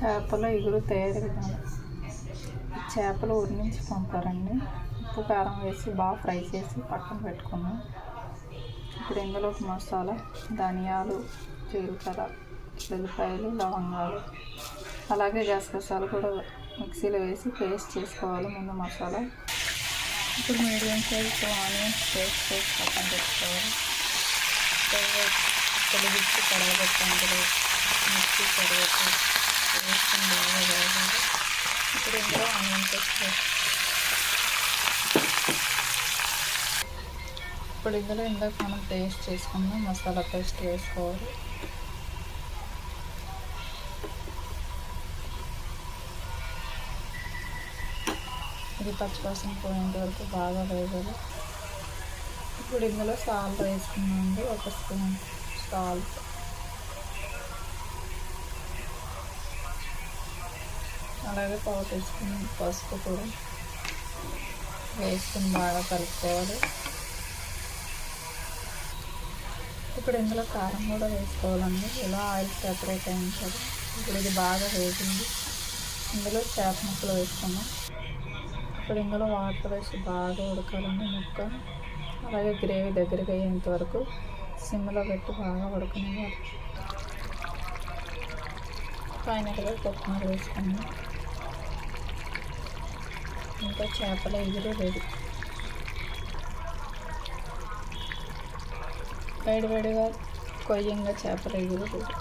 చేపల ఇగురు తయారు విధానం. చేపలు ఊరి నుంచి పంపారండి. ఉప్పు కారం వేసి బాగా ఫ్రై చేసి పక్కన పెట్టుకున్నాం. ఇప్పుడు ఇందులోకి మసాలా, ధనియాలు, జీలకర్ర, వెల్లిపాయలు, లవంగాలు, అలాగే గసగసాలు కూడా మిక్సీలో వేసి పేస్ట్ చేసుకోవాలి ముందు మసాలా. ఇప్పుడు మీడియం సైజ్ ఆనియన్స్ పేస్ట్ చేసి పక్కన పెట్టుకోవాలి. పొడిగిచ్చి కడగబెట్టి అందులో మిక్సీ కడగబెట్టి వేసుకుని బాగా వేయాలి. ఇప్పుడు ఇందులో ఆనియన్ పేస్ట్ ఇప్పుడు ఇందులో ఇందాక మనం పేస్ట్ చేసుకున్నాం మసాలా పేస్ట్ వేసుకోవాలి. ఇది పచ్చివాసన పోయేంత వరకు బాగా వేయాలి. ఇప్పుడు ఇందులో సాల్ట్ వేసుకున్నామండి, 1 స్పూన్ సాల్ట్, అలాగే 1/4 టీ స్పూన్ పసుపు కూడా వేసుకుని బాగా కలుపుకోవాలి. ఇప్పుడు ఇందులో కారం కూడా వేసుకోవాలండి. ఇలా ఆయిల్ సెపరేట్ అయి ఉంటుంది. ఇప్పుడు ఇది బాగా వేగింది. ఇందులో చేప ముక్కలు వేసుకున్నాం. ఇప్పుడు ఇందులో వాటర్ వేసి బాగా ఉడకాలండి ముక్క. అలాగే గ్రేవీ దగ్గరికి అయ్యేంత వరకు సిమ్లో పెట్టి బాగా ఉడకనివ్వాలి. ఫైనల్గా కొత్తిమీర వేసుకున్నాం. ఇంకా చేపల ఇగురు రెడీ. వేడివేడిగా కొయ్యంగా చేపల ఇగురు రెడీ.